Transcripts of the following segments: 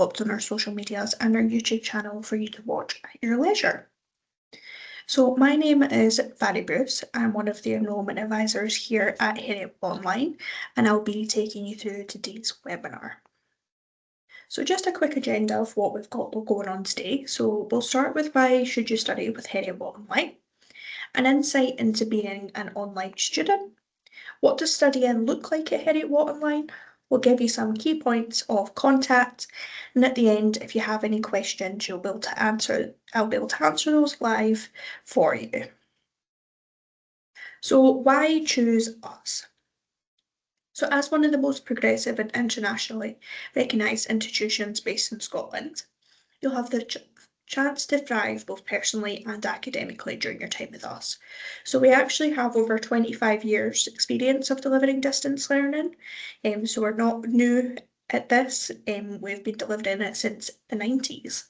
popped on our social medias and our YouTube channel for you to watch at your leisure. So my name is Fanny Bruce. I'm one of the enrolment advisors here at Heriot-Watt Online, and I'll be taking you through today's webinar. So just a quick agenda of what we've got going on today. So we'll start with why should you study with Heriot-Watt Online, an insight into being an online student. What does studying look like at Heriot-Watt Online? We'll give you some key points of contact, and at the end, if you have any questions, I'll be able to answer those live for you. So why choose us? So as one of the most progressive and internationally recognised institutions based in Scotland, you'll have the chance to thrive both personally and academically during your time with us. So we actually have over 25 years experience of delivering distance learning, so we're not new at this, we've been delivering it since the 90s.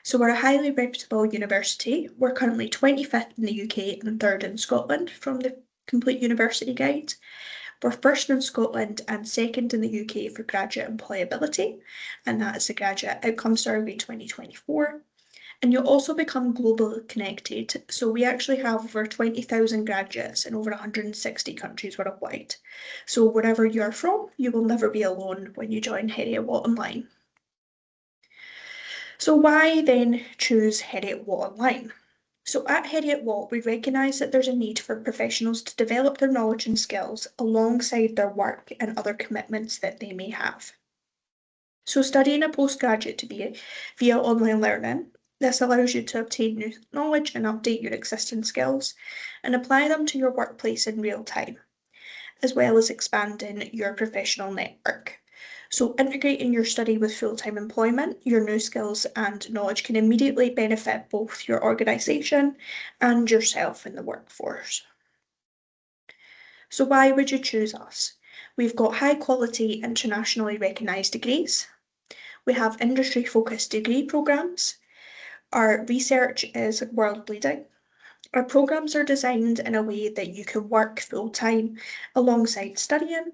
So we're a highly reputable university. We're currently 25th in the UK and 3rd in Scotland from the Complete University Guide. We're first in Scotland and second in the UK for graduate employability, and that is the Graduate Outcome Survey 2024. And you'll also become globally connected. So we actually have over 20,000 graduates in over 160 countries worldwide. So wherever you're from, you will never be alone when you join Heriot-Watt Online. So why then choose Heriot-Watt Online? So at Heriot-Watt, we recognise that there's a need for professionals to develop their knowledge and skills alongside their work and other commitments that they may have. So studying a postgraduate degree via online learning, this allows you to obtain new knowledge and update your existing skills and apply them to your workplace in real time, as well as expanding your professional network. So integrating your study with full-time employment, your new skills and knowledge can immediately benefit both your organisation and yourself in the workforce. So why would you choose us? We've got high-quality, internationally recognised degrees. We have industry-focused degree programmes. Our research is world-leading. Our programmes are designed in a way that you can work full-time alongside studying,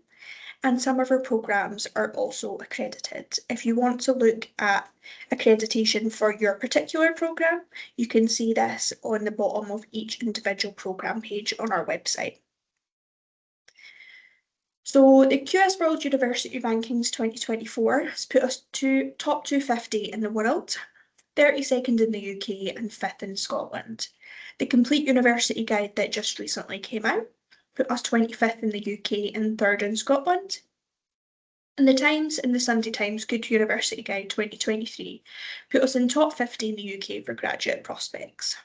and some of our programmes are also accredited. If you want to look at accreditation for your particular programme, you can see this on the bottom of each individual programme page on our website. So the QS World University Rankings 2024 has put us to top 250 in the world, 32nd in the UK and 5th in Scotland. The Complete University Guide that just recently came out put us 25th in the UK and 3rd in Scotland. And the Times and the Sunday Times Good University Guide 2023 put us in top 50 in the UK for graduate prospects.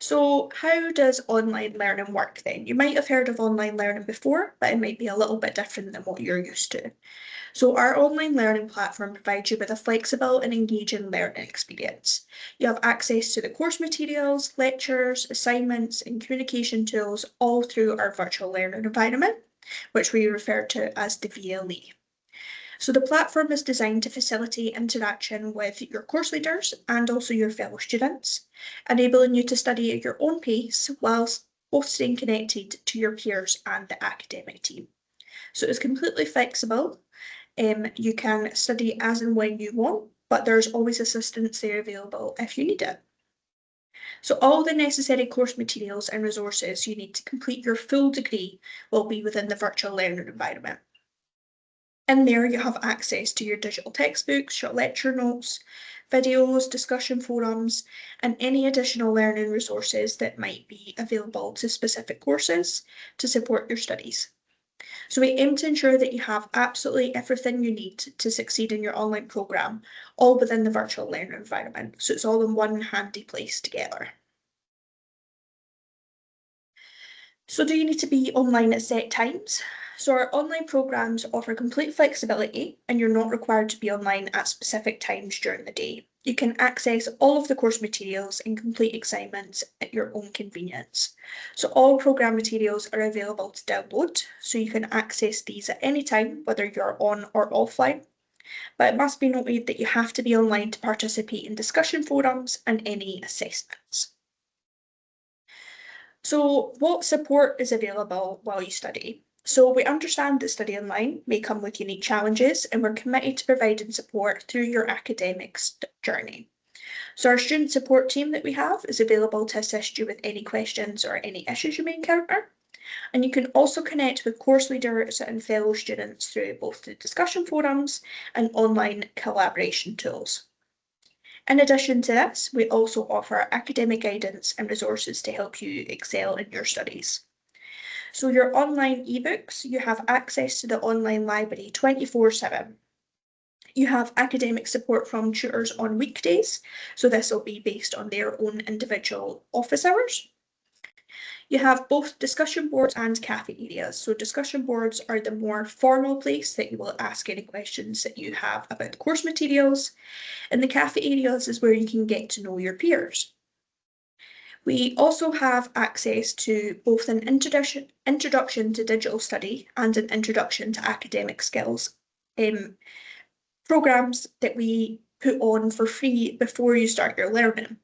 So how does online learning work then? You might have heard of online learning before, but it might be a little bit different than what you're used to. So our online learning platform provides you with a flexible and engaging learning experience. You have access to the course materials, lectures, assignments, and communication tools all through our virtual learning environment, which we refer to as the VLE. So the platform is designed to facilitate interaction with your course leaders and also your fellow students, enabling you to study at your own pace whilst both staying connected to your peers and the academic team. So it's completely flexible. You can study as and when you want, but there's always assistance there available if you need it. So all the necessary course materials and resources you need to complete your full degree will be within the virtual learning environment. In there, you have access to your digital textbooks, your lecture notes, videos, discussion forums, and any additional learning resources that might be available to specific courses to support your studies. So we aim to ensure that you have absolutely everything you need to succeed in your online programme, all within the virtual learning environment. So it's all in one handy place together. So do you need to be online at set times? So our online programmes offer complete flexibility and you're not required to be online at specific times during the day. You can access all of the course materials and complete assignments at your own convenience. So all programme materials are available to download, so you can access these at any time, whether you're on or offline. But it must be noted that you have to be online to participate in discussion forums and any assessments. So what support is available while you study? So we understand that study online may come with unique challenges, and we're committed to providing support through your academic journey. So our student support team that we have is available to assist you with any questions or any issues you may encounter. And you can also connect with course leaders and fellow students through both the discussion forums and online collaboration tools. In addition to this, we also offer academic guidance and resources to help you excel in your studies. So your online ebooks, you have access to the online library 24/7. You have academic support from tutors on weekdays, so this will be based on their own individual office hours. You have both discussion boards and cafe areas. So discussion boards are the more formal place that you will ask any questions that you have about the course materials, and the cafe areas is where you can get to know your peers. We also have access to both an introduction to digital study and an introduction to academic skills programs that we put on for free before you start your learning.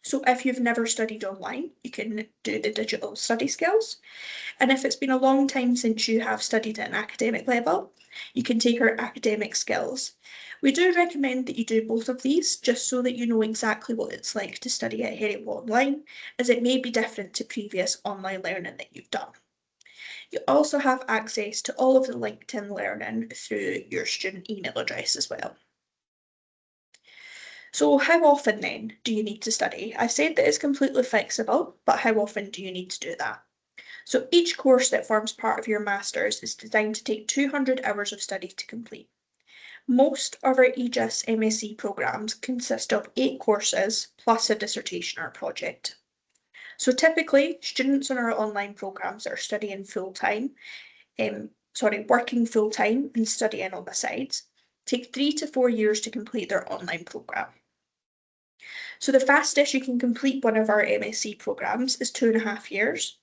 So if you've never studied online, you can do the digital study skills. And if it's been a long time since you have studied at an academic level, you can take our academic skills. We do recommend that you do both of these just so that you know exactly what it's like to study at Heriot-Watt online, as it may be different to previous online learning that you've done. You also have access to all of the LinkedIn learning through your student email address as well. So how often then do you need to study? I've said that it's completely flexible, but how often do you need to do that? So each course that forms part of your master's is designed to take 200 hours of study to complete. Most of our EGIS MSc programmes consist of 8 courses plus a dissertation or project. So typically, students in our online programmes are studying working full-time and studying on the sides, take 3 to 4 years to complete their online programme. So the fastest you can complete one of our MSc programmes is 2.5 years,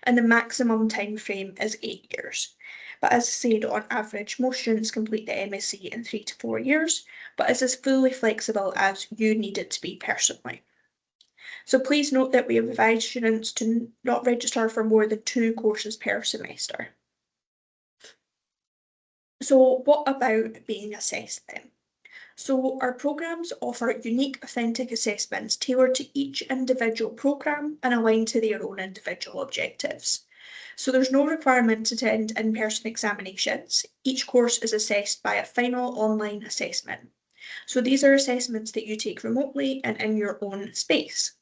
and the maximum time frame is 8 years. But as I said, on average, most students complete the MSc in 3 to 4 years, but it's as fully flexible as you need it to be personally. So please note that we advise students to not register for more than 2 courses per semester. So what about being assessed then? So our programmes offer unique authentic assessments tailored to each individual programme and aligned to their own individual objectives. So there's no requirement to attend in-person examinations. Each course is assessed by a final online assessment. So these are assessments that you take remotely and in your own space.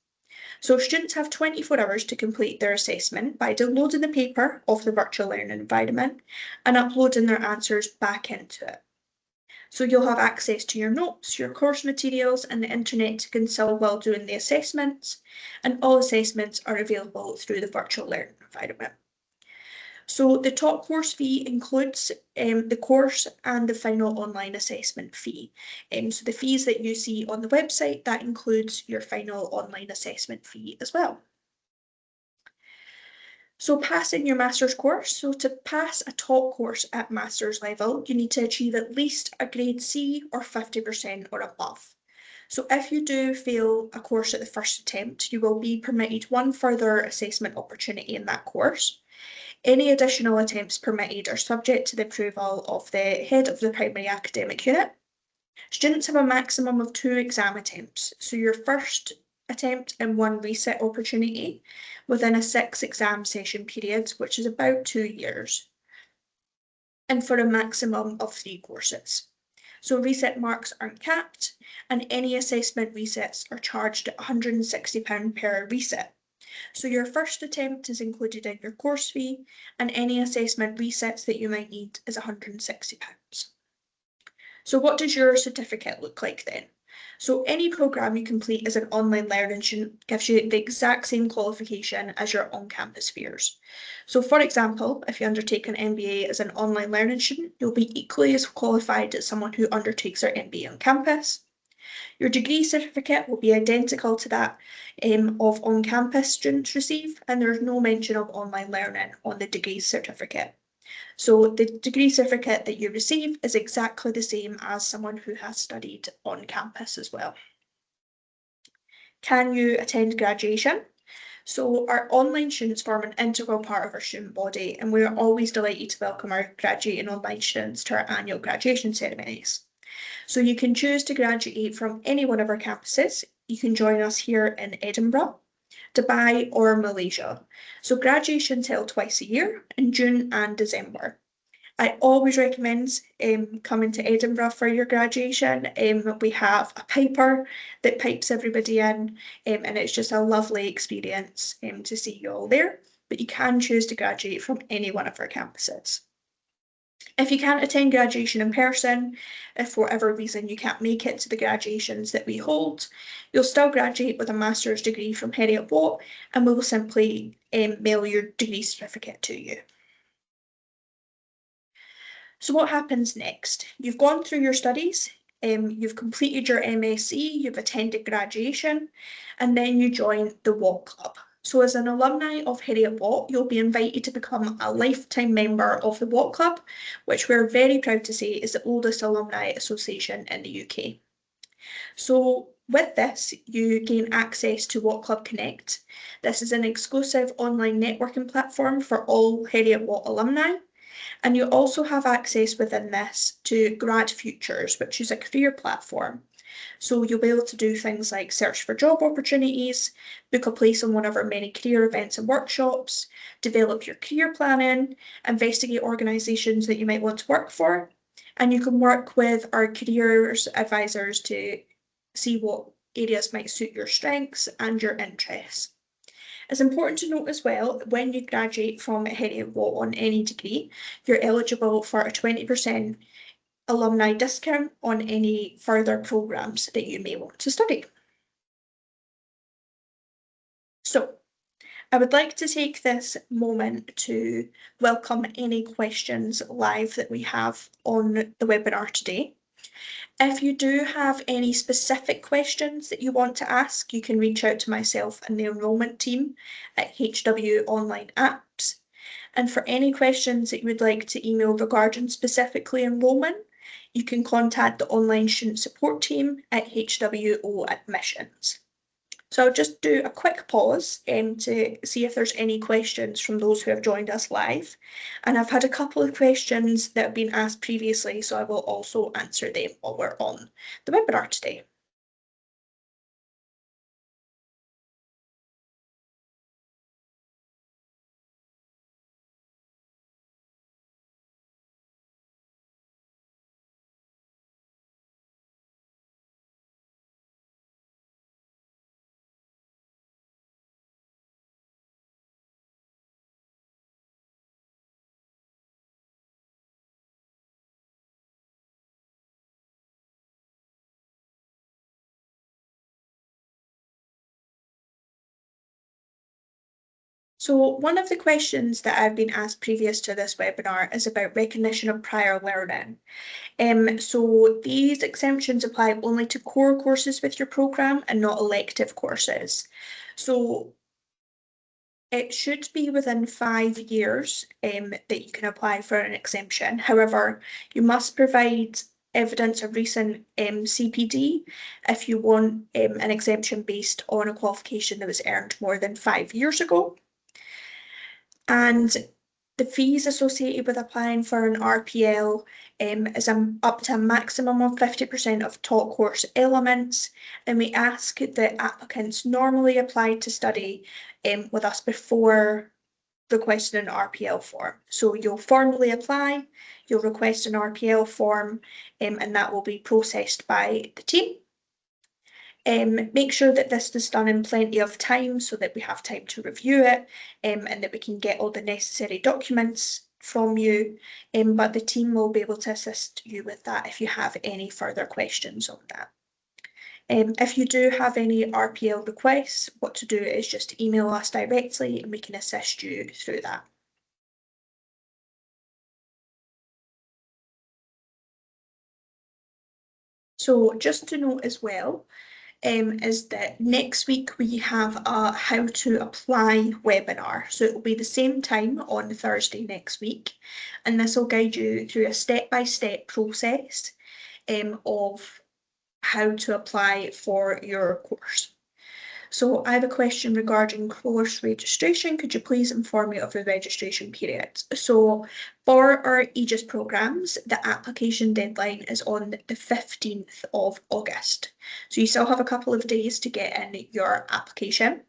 So students have 24 hours to complete their assessment by downloading the paper off the virtual learning environment and uploading their answers back into it. So you'll have access to your notes, your course materials, and the internet to consult while doing the assessments, and all assessments are available through the virtual learning environment. So the top course fee includes the course and the final online assessment fee. So the fees that you see on the website, that includes your final online assessment fee as well. So passing your master's course. So to pass a top course at master's level, you need to achieve at least a grade C or 50% or above. So if you do fail a course at the first attempt, you will be permitted one further assessment opportunity in that course. Any additional attempts permitted are subject to the approval of the head of the primary academic unit. Students have a maximum of 2 exam attempts, so your first attempt and 1 reset opportunity within a 6 exam session period, which is about 2 years, and for a maximum of 3 courses. So reset marks aren't capped, and any assessment resets are charged at £160 per reset. So your first attempt is included in your course fee, and any assessment resets that you might need is £160. So what does your certificate look like then? So any programme you complete as an online learning student gives you the exact same qualification as your on-campus peers. So for example, if you undertake an MBA as an online learning student, you'll be equally as qualified as someone who undertakes their MBA on campus. Your degree certificate will be identical to that of on-campus students receive, and there's no mention of online learning on the degree certificate. So the degree certificate that you receive is exactly the same as someone who has studied on campus as well. Can you attend graduation? So our online students form an integral part of our student body, and we're always delighted to welcome our graduating online students to our annual graduation ceremonies. So you can choose to graduate from any one of our campuses. You can join us here in Edinburgh, Dubai, or Malaysia. So graduation's held twice a year, in June and December. I always recommend coming to Edinburgh for your graduation. We have a piper that pipes everybody in, and it's just a lovely experience to see you all there. But you can choose to graduate from any one of our campuses. If you can't attend graduation in person, if for whatever reason you can't make it to the graduations that we hold, you'll still graduate with a master's degree from Heriot-Watt, and we will simply mail your degree certificate to you. So what happens next? You've gone through your studies, you've completed your MSc, you've attended graduation, and then you join the Watt Club. So as an alumni of Heriot-Watt, you'll be invited to become a lifetime member of the Watt Club, which we're very proud to say is the oldest alumni association in the UK. So with this, you gain access to Watt Club Connect. This is an exclusive online networking platform for all Heriot-Watt alumni. And you also have access within this to Grad Futures, which is a career platform. So you'll be able to do things like search for job opportunities, book a place on one of our many career events and workshops, develop your career planning, investigate organisations that you might want to work for, and you can work with our careers advisors to see what areas might suit your strengths and your interests. It's important to note as well, when you graduate from Heriot-Watt on any degree, you're eligible for a 20% alumni discount on any further programmes that you may want to study. So, I would like to take this moment to welcome any questions live that we have on the webinar today. If you do have any specific questions that you want to ask, you can reach out to myself and the enrolment team at HW Online Apps. And for any questions that you would like to email regarding specifically enrolment, you can contact the online student support team at HWO Admissions. So I'll just do a quick pause to see if there's any questions from those who have joined us live. And I've had a couple of questions that have been asked previously, so I will also answer them while we're on the webinar today. So one of the questions that I've been asked previous to this webinar is about recognition of prior learning. So these exemptions apply only to core courses with your programme and not elective courses. So it should be within 5 years that you can apply for an exemption. However, you must provide evidence of recent CPD if you want an exemption based on a qualification that was earned more than 5 years ago. And the fees associated with applying for an RPL is up to a maximum of 50% of taught course elements, and we ask that applicants normally apply to study with us before requesting an RPL form. So you'll formally apply, you'll request an RPL form, and that will be processed by the team. Make sure that this is done in plenty of time so that we have time to review it and that we can get all the necessary documents from you, but the team will be able to assist you with that if you have any further questions on that. If you do have any RPL requests, what to do is just email us directly and we can assist you through that. So just to note as well, is that next week we have a how to apply webinar. So it will be the same time on Thursday next week, and this will guide you through a step-by-step process of how to apply for your course. So I have a question regarding course registration. Could you please inform me of the registration period? So for our EGIS programs, the application deadline is on the 15th of August. So you still have a couple of days to get in your application.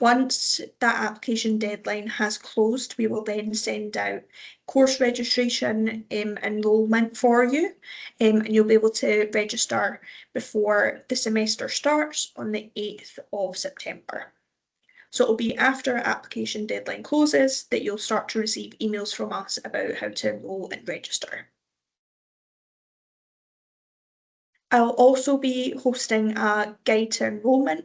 Once that application deadline has closed, we will then send out course registration enrolment for you, and you'll be able to register before the semester starts on the 8th of September. So it'll be after application deadline closes that you'll start to receive emails from us about how to enroll and register. I'll also be hosting a guide to enrolment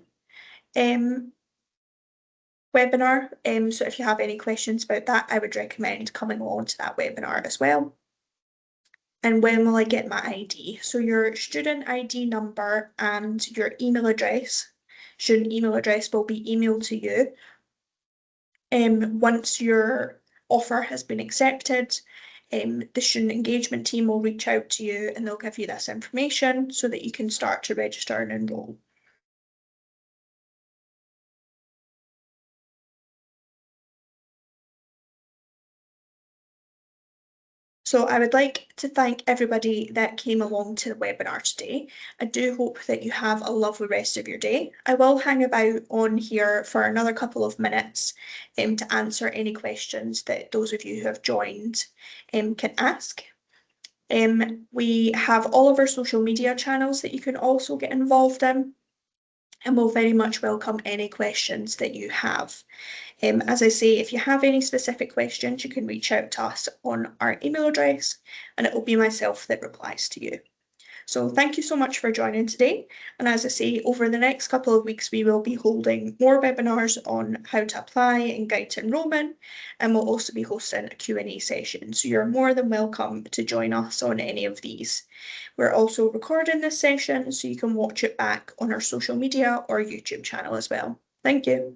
webinar. So if you have any questions about that, I would recommend coming along to that webinar as well. And when will I get my ID? So your student ID number and your email address, student email address will be emailed to you. Once your offer has been accepted, the student engagement team will reach out to you and they'll give you this information so that you can start to register and enroll. So I would like to thank everybody that came along to the webinar today. I do hope that you have a lovely rest of your day. I will hang about on here for another couple of minutes to answer any questions that those of you who have joined can ask. We have all of our social media channels that you can also get involved in, and we'll very much welcome any questions that you have. As I say, if you have any specific questions, you can reach out to us on our email address and it will be myself that replies to you. So thank you so much for joining today. And as I say, over the next couple of weeks, we will be holding more webinars on how to apply and guide to enrolment. And we'll also be hosting a Q&A session. So you're more than welcome to join us on any of these. We're also recording this session so you can watch it back on our social media or YouTube channel as well. Thank you.